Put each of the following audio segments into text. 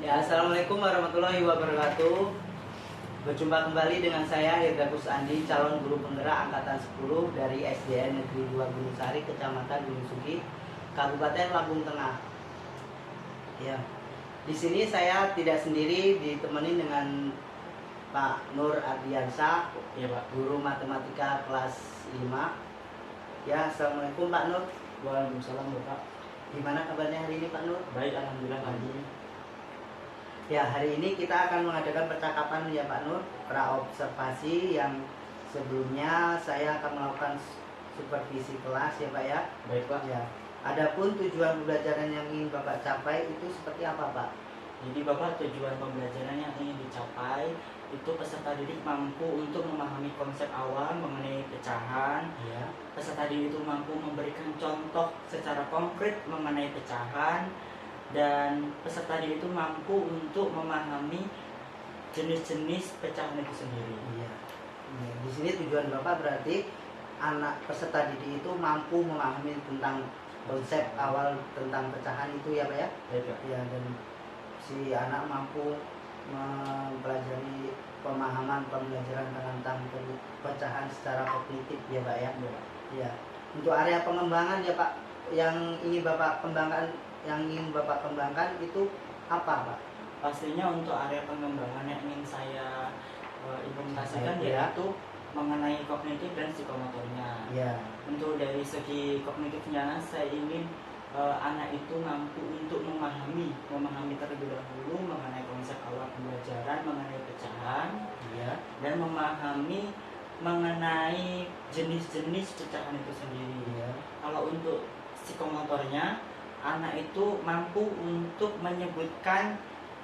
Ya, assalamualaikum warahmatullahi wabarakatuh. Berjumpa kembali dengan saya Hirdakus Andi, calon guru penggerak angkatan 10 dari SDN Negeri 2 Gunung Sari, Kecamatan Gunung Sugi, Kabupaten Lampung Tengah. Ya, di sini saya tidak sendiri, ditemani dengan Pak Nur Ardiansyah, Iya Pak. guru matematika kelas 5. Ya, assalamualaikum Pak Nur. Waalaikumsalam Bapak. Gimana kabarnya hari ini Pak Nur? Baik, alhamdulillah Pak Haji. Ya, hari ini kita akan mengadakan percakapan ya Pak Nur, praobservasi yang sebelumnya saya akan melakukan supervisi kelas ya Pak ya. Baik Pak. Ya. Adapun tujuan pembelajaran yang ingin Bapak capai itu seperti apa Pak? Jadi Bapak, tujuan pembelajaran yang ingin dicapai itu peserta didik mampu untuk memahami konsep awal mengenai pecahan. Ya. Peserta didik itu mampu memberikan contoh secara konkret mengenai pecahan, dan peserta didik itu mampu untuk memahami jenis-jenis pecahan itu sendiri. Iya. Ya, di sini tujuan Bapak berarti anak peserta didik itu mampu memahami tentang konsep awal tentang pecahan itu ya Pak ya? Baik Pak. Ya, dan si anak mampu mempelajari pemahaman pembelajaran tentang pecahan secara kognitif ya Pak ya? Iya Pak. Ya. Untuk area pengembangan ya Pak, yang ingin Bapak kembangkan itu apa Pak? Pastinya untuk area pengembangan yang ingin saya implementasikan Ya. yaitu mengenai kognitif dan psikomotornya. Ya. Untuk dari segi kognitifnya, saya ingin anak itu mampu untuk memahami terlebih dahulu mengenai konsep awal pembelajaran mengenai pecahan, Ya. dan memahami mengenai jenis-jenis pecahan itu sendiri. Ya. Kalau untuk psikomotornya, anak itu mampu untuk menyebutkan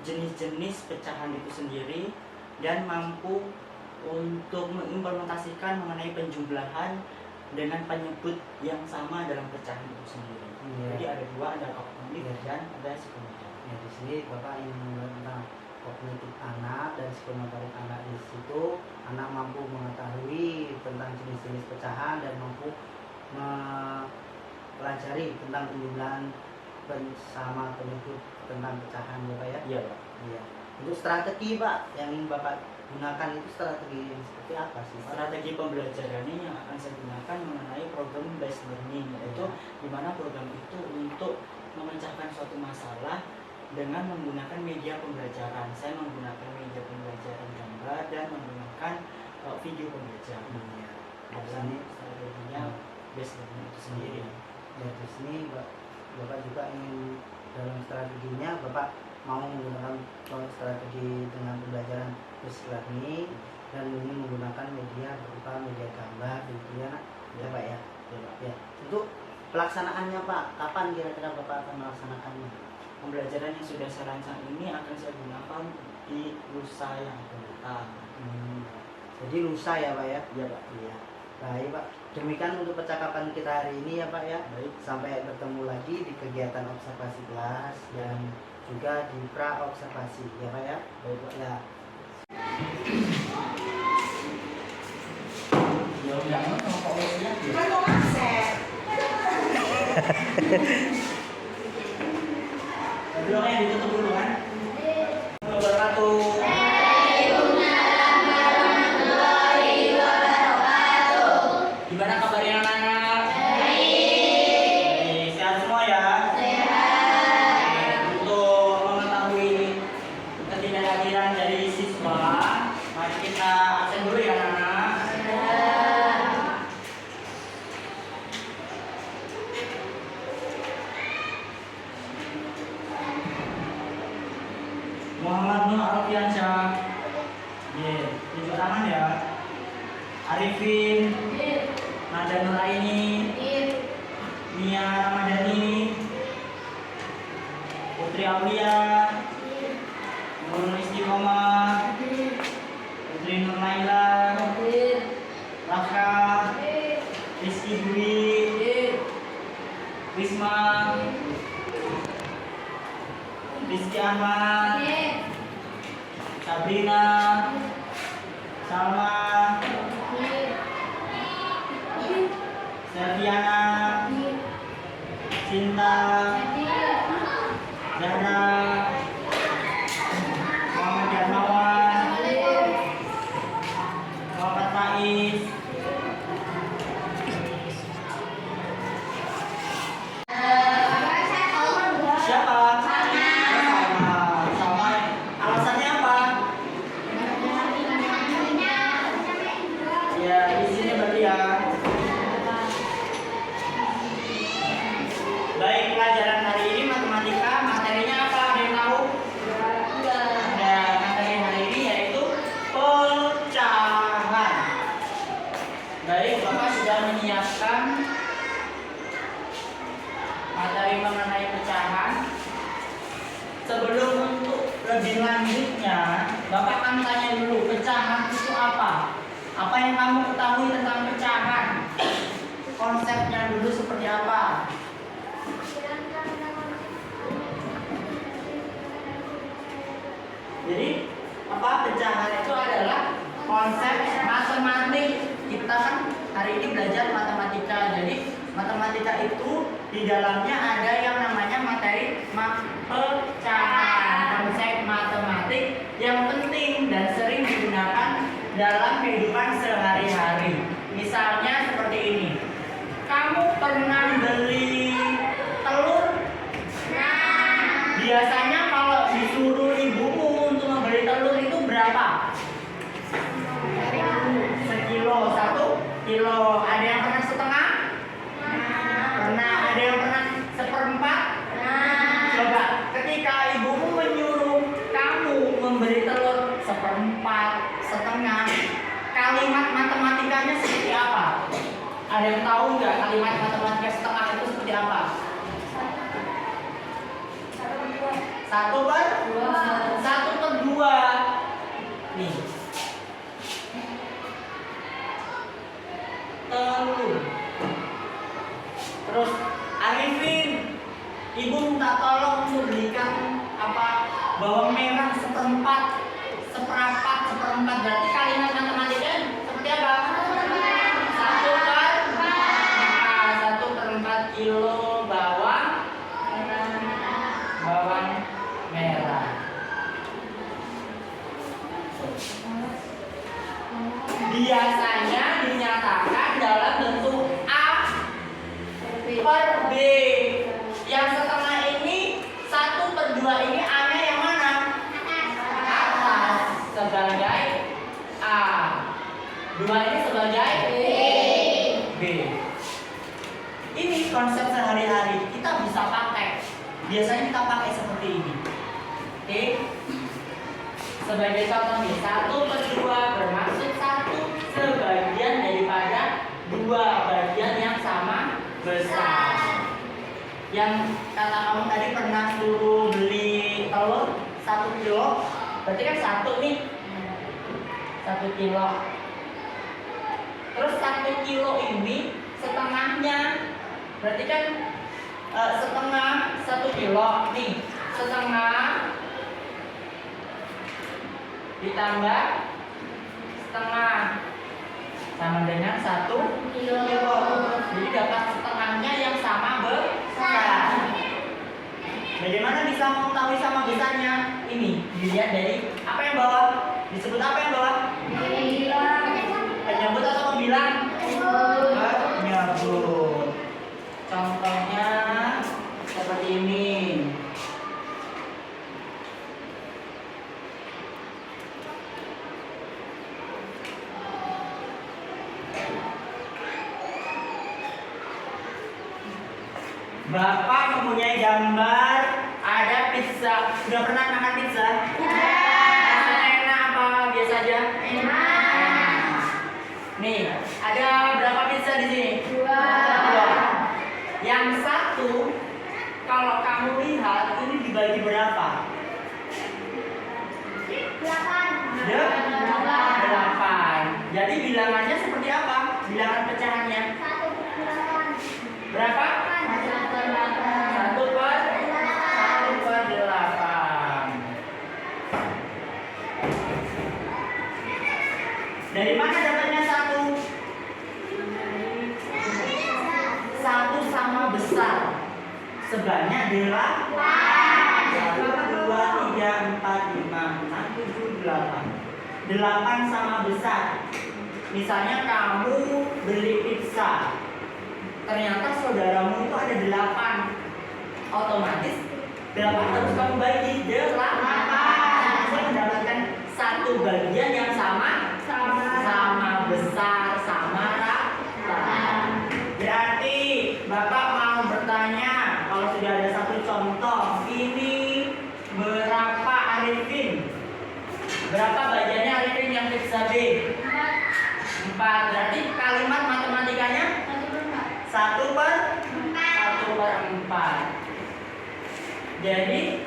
jenis-jenis pecahan itu sendiri dan mampu untuk mengimplementasikan mengenai penjumlahan dengan penyebut yang sama dalam pecahan itu sendiri. Ya. Jadi ada dua, ada kognitif dan ada psikomotor. Ya, di sini Bapak ingin mengenal tentang kognitif anak dan psikomotorik anak. Di situ anak mampu mengetahui tentang jenis-jenis pecahan dan mampu mempelajari tentang penjumlahan bersama penyebut tentang pecahan ya Pak ya? Iya Pak. Iya. Untuk strategi Pak yang ingin Bapak gunakan itu strategi yang seperti apa sih Pak? Strategi pembelajarannya yang akan saya gunakan mengenai program based learning, yaitu di mana program itu untuk memecahkan suatu masalah dengan menggunakan media pembelajaran. Saya menggunakan media pembelajaran gambar dan menggunakan video pembelajaran. Iya. Dan strateginya based learning itu sendiri. Ya, di sini Bapak juga ingin dalam strateginya Bapak mau menggunakan strategi dengan pembelajaran based learning dan ingin menggunakan media berupa media gambar gitu ya Pak ya. Ya, Pak. Ya. Untuk pelaksanaannya Pak, kapan kira-kira Bapak akan melaksanakannya? Pembelajaran yang sudah saya rancang ini akan saya gunakan di lusa yang akan datang. Jadi lusa ya Pak ya? Iya Pak. Iya. Baik Pak. Demikian untuk percakapan kita hari ini ya Pak ya. Baik. Sampai bertemu lagi di kegiatan observasi kelas dan juga di pra observasi ya Pak ya. Baik Pak. Ya. Jangan ngomongnya. Kan mau masak. Belum ditutup dulu kan? Wabarakatuh. Gimana kabarnya anak-anak? Baik. Sehat semua ya? Sehat. Untuk mengetahui ketidakhadiran dari siswa, mari kita absen dulu ya anak-anak. Muhammad Nur Arfiansyah. Tunjuk tangan ya. Arifin, Nada Nuraini, Nia Ramadhani, Putri Aulia, Nurul Istiqomah, Putri Nur Laila, Raka, Rizky Dwi, Risma, Rizky Ahmad, Sabrina, Salma, Serviana, Cinta, Zahra, lebih lanjutnya, Bapak akan tanya dulu, pecahan itu apa? Apa yang kamu ketahui tentang pecahan? Konsepnya dulu seperti apa? Jadi apa, pecahan itu adalah konsep matematik. Kita kan hari ini belajar matematika. Jadi matematika itu di dalamnya ada yang namanya materi pecahan. Konsep matematik yang penting dan sering digunakan dalam kehidupan sehari-hari. Misalnya seperti ini. Kamu pernah beli telur? Biasanya kalau disuruh ibumu untuk membeli telur itu berapa? Sekilo, 1 kilo. Ada yang pernah setengah? Pernah. Ada yang pernah seperempat? Coba, ketika ibumu menyuruh kamu membeli telur seperempat, setengah, kalimat matematikanya seperti apa? Ada yang tahu nggak kalimat matematika setengah itu seperti apa? 1/2. Nih. Telur. Terus Arifin, ibu minta tolong untuk belikan bawang merah seperempat, seperapat, seperempat. Berarti kalimat matematikanya seperti apa? 1/4 kilo bawang merah. Biasanya dinyatakan dalam bentuk A per B. Yang setengah ini 1/2 ini A-nya yang mana? Atas sebagai A. 2 ini sebagai B. Ini konsep sehari-hari kita bisa pakai. Biasanya kita pakai seperti ini. Oke. Sebagai contoh nih, 1/2 bermaksud 1 sebagian daripada 2 bagian yang sama besar. Yang kata kamu tadi pernah suruh beli telur 1 kilo, berarti kan 1 nih, 1 kilo. Terus 1 kilo ini setengahnya, berarti kan setengah 1 kilo nih, setengah ditambah setengah sama dengan 1 kilo. Jadi dapat setengahnya yang sama besar. Bagaimana bisa mengetahui sama besarnya? Ini dilihat dari apa yang bawah. Disebut apa yang bawah? Penyebut atau pembilang? Penyebut. Contohnya seperti ini. Bapak mempunyai gambar ada pizza. Sudah pernah makan pizza? Rasanya enak apa biasa aja? Enak. Nih, ada berapa pizza di sini? 2. Yang satu, kalau kamu lihat ini dibagi berapa? 8. Jadi bilangannya seperti apa? Bilangan pecahannya? Berapa? 1/8. Dari mana dapatnya 1? 1 sama besar sebanyak 8. 1, 2, 3, 4, 5, 6, 7, 8. 8 sama besar. Misalnya kamu beli pizza, ternyata saudaramu itu ada 8. Otomatis 8 harus kamu bagi 8. Saya mendapatkan 1 bagian yang sama besar, sama rata. Berarti Bapak mau bertanya, kalau sudah ada 1 contoh, ini berapa Arifin? Berapa bagiannya Arifin yang pizza B? 4. Berarti kalimat matematikanya 1/4. Jadi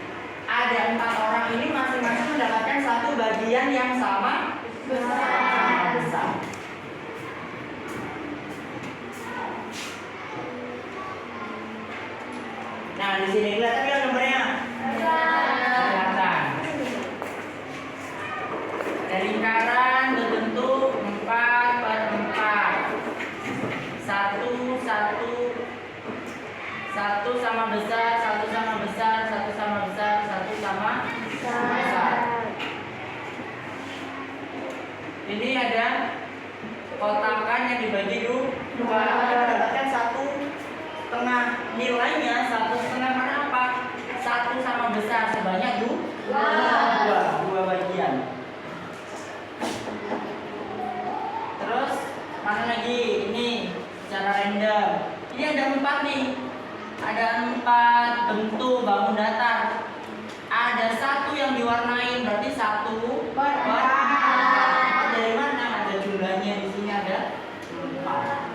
ada 4 orang ini masing-masing Satu sama besar, satu sama besar, satu sama besar, satu sama besar. Ini ada kotakan yang dibagi dua. Mendapatkan 1/2. Nilainya 1/2 karena apa? 1 sama besar sebanyak dua bagian. Terus mana lagi? Ini secara random. Ini ada 4 nih. Ada 4 bentuk bangun datar. Ada 1 yang diwarnai, berarti 1 warna. Dari mana? Ada jumlahnya di sini ada 4.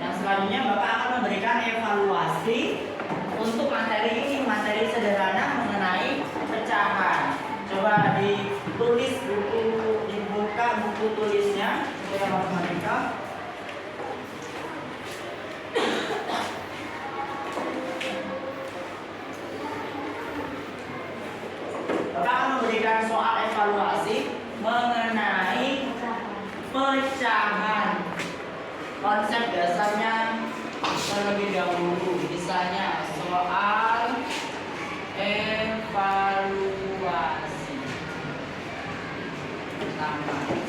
Yang selanjutnya Bapak akan memberikan evaluasi untuk materi ini, materi sederhana mengenai pecahan. Coba ditulis dibuka buku tulisnya supaya matematika. Bapak akan memberikan soal evaluasi mengenai pecahan. Konsep dasarnya terlebih dahulu, misalnya soal evaluasi pertama.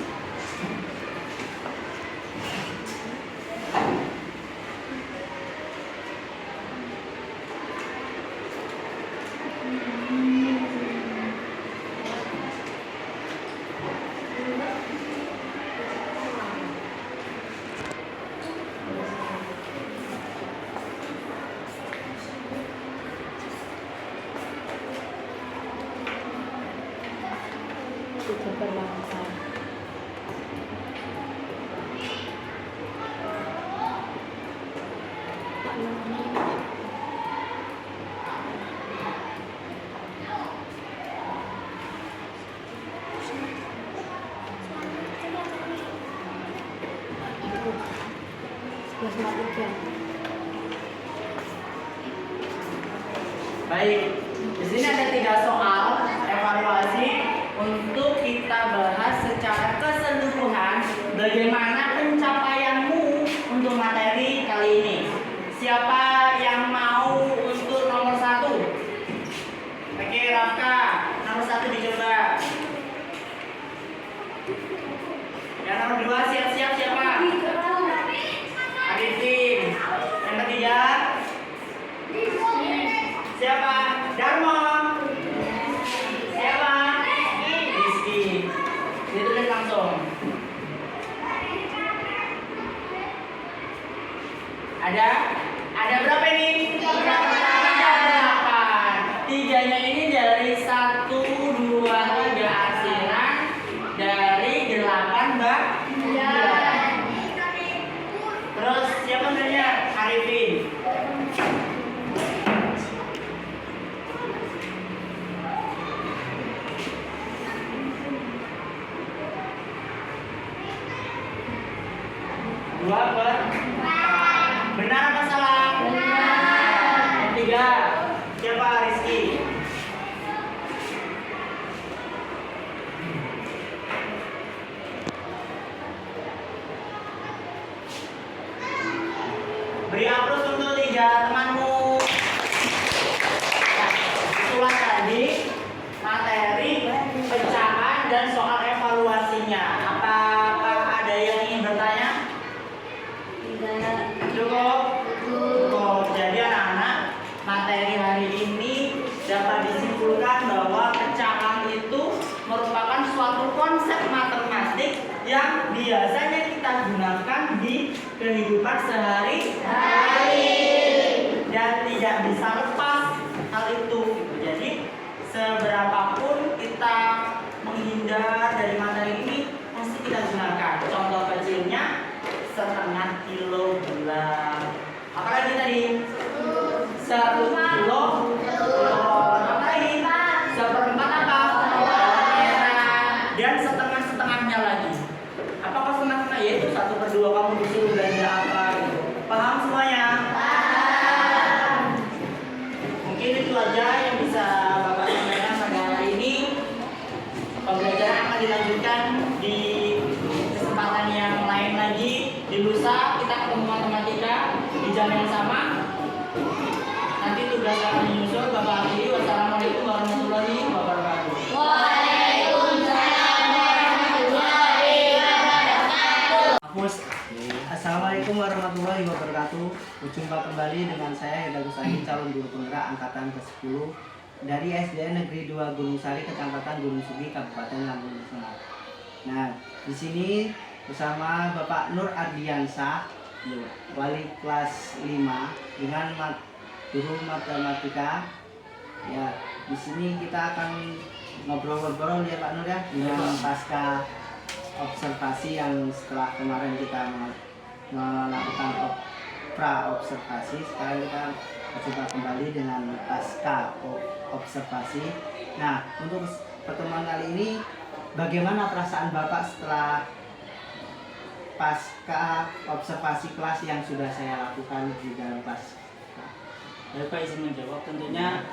Baik, di sini ada 3 soal evaluasi untuk kita bahas secara keseluruhan bagaimana pencapaianmu untuk materi kali ini. Siapa yang mau untuk nomor 1? Oke, Rafka, nomor 1 dicoba. Yang nomor 2 siap-siap siapa? Arifin. Yang ketiga? Siapa? Darmo. Siapa? Rizky. Ditulis langsung. Ada berapa ini? 8. 3-nya ini dari 1, 2, 3 arsiran dari 8 bagian. Terus siapa namanya? Arifin. Benar apa salah? Benar. Yang 3 siapa? Rizky. Beri aplaus untuk 3 temanmu. Nah, itulah tadi materi pecahan dan soal evaluasinya. Apakah ada yang ingin bertanya? Cukup? Cukup. Jadi anak-anak, materi hari ini dapat disimpulkan bahwa pecahan itu merupakan suatu konsep matematik yang biasanya kita gunakan di kehidupan sehari-hari dan tidak bisa lepas hal itu. Jadi seberapapun kita menghindar dari materi ini pasti kita gunakan. Contoh kecilnya 1/2 kilogram. Apalagi tadi? 1 kilo. Apalagi? 1/4 apa? Dan setengahnya lagi. Apakah setengah-setengah? Yaitu 1/2 kamu disuruh belanja apa gitu. Paham semuanya? Paham. Mungkin itu aja yang bisa Bapak sampaikan pada hari ini. Pembelajaran akan dilanjutkan di kesempatan yang lain lagi. Di lusa kita ketemu sudah saya menyusul, Bapak akhiri. Wassalamualaikum warahmatullahi wabarakatuh. Hapus. Assalamualaikum warahmatullahi wabarakatuh. Berjumpa kembali dengan saya Hirdagus Andi, calon guru penggerak angkatan ke-10 dari SDN Negeri 2 Gunung Sari, Kecamatan Gunung Sugi, Kabupaten Lampung Tengah. Nah, di sini bersama Bapak Nur Ardiansah, wali kelas 5 dengan guru matematika. Ya, di sini kita akan ngobrol-ngobrol ya Pak Nur ya, dengan pasca observasi yang setelah kemarin kita melakukan pra observasi. Sekarang kita coba kembali dengan pasca observasi. Nah, untuk pertemuan kali ini, bagaimana perasaan Bapak setelah pasca observasi kelas yang sudah saya lakukan di dalam kelas? Ya Pak, izin menjawab. Tentunya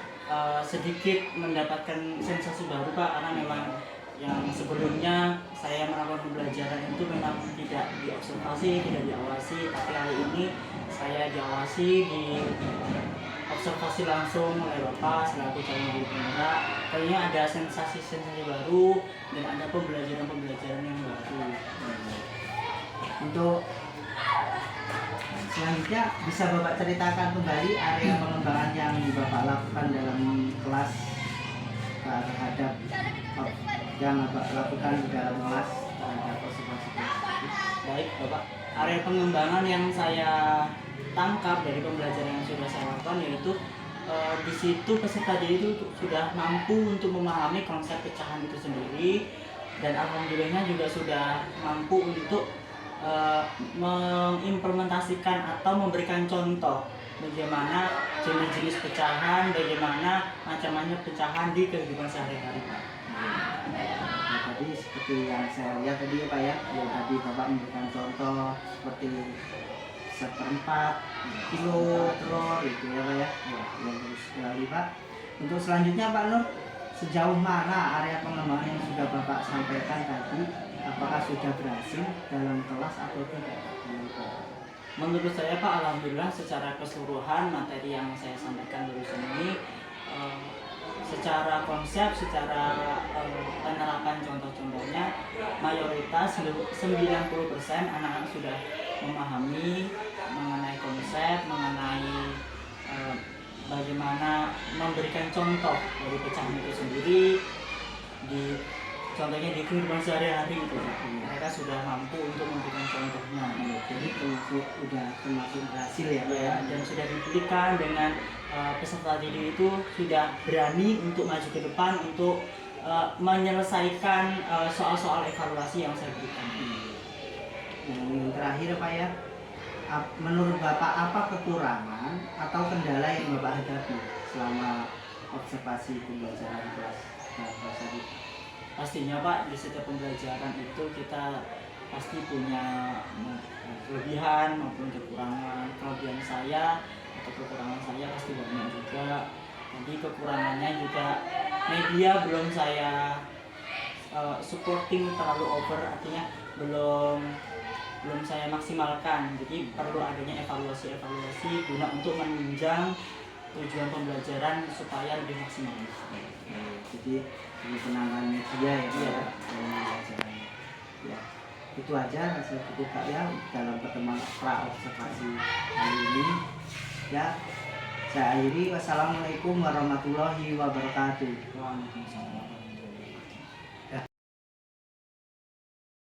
sedikit mendapatkan sensasi baru Pak, karena memang yang sebelumnya saya melakukan pembelajaran itu memang tidak diobservasi, tidak diawasi, tapi kali ini saya diawasi, diobservasi langsung oleh Bapak selaku calon guru penggerak. Kayaknya ada sensasi-sensasi baru dan ada pembelajaran-pembelajaran yang baru. Untuk selanjutnya bisa Bapak ceritakan kembali area pengembangan yang Bapak lakukan dalam kelas terhadap yang Bapak lakukan di dalam kelas terhadap observasi kelas. Baik Bapak, area pengembangan yang saya tangkap dari pembelajaran yang sudah saya lakukan yaitu di situ peserta didik itu sudah mampu untuk memahami konsep pecahan itu sendiri, dan alhamdulillahnya juga sudah mampu untuk mengimplementasikan atau memberikan contoh bagaimana jenis-jenis pecahan, bagaimana macam-macam pecahan di kehidupan sehari-hari Pak. Nah, tadi seperti yang saya lihat tadi ya Pak ya, tadi Bapak memberikan contoh seperti 1/4 kilo telur itu ya Pak ya, yang harus sekali Pak. Untuk selanjutnya Pak Nur, sejauh mana area pengembangan yang sudah Bapak sampaikan tadi, apakah sudah berhasil dalam kelas atau tidak? Menurut saya Pak, alhamdulillah secara keseluruhan materi yang saya sampaikan barusan ini secara konsep, secara penerapan contoh-contohnya mayoritas 90% anak-anak sudah memahami mengenai konsep, mengenai bagaimana memberikan contoh dari pecahan itu sendiri, contohnya di kehidupan sehari-hari itu mereka sudah mampu untuk memberikan contohnya. Jadi termasuk berhasil ya Pak ya, Dan sudah dibuktikan dengan peserta didik itu sudah berani untuk maju ke depan untuk menyelesaikan soal-soal evaluasi yang saya berikan. Yang terakhir Pak ya, menurut Bapak apa kekurangan atau kendala yang Bapak hadapi selama observasi pembelajaran kelas tadi? Pastinya Pak, di setiap pembelajaran itu kita pasti punya kelebihan maupun kekurangan. Kelebihan saya atau kekurangan saya pasti banyak juga. Jadi kekurangannya juga media belum saya supporting terlalu over, artinya belum saya maksimalkan. Jadi perlu adanya evaluasi guna untuk menunjang tujuan pembelajaran supaya lebih maksimal. Jadi penanganan media ya dalam pembelajaran. Ya, itu aja hasil kita ya dalam pertemuan pra observasi kali ini. Ya, saya akhiri. Wassalamualaikum warahmatullahi wabarakatuh. Waalaikumsalam.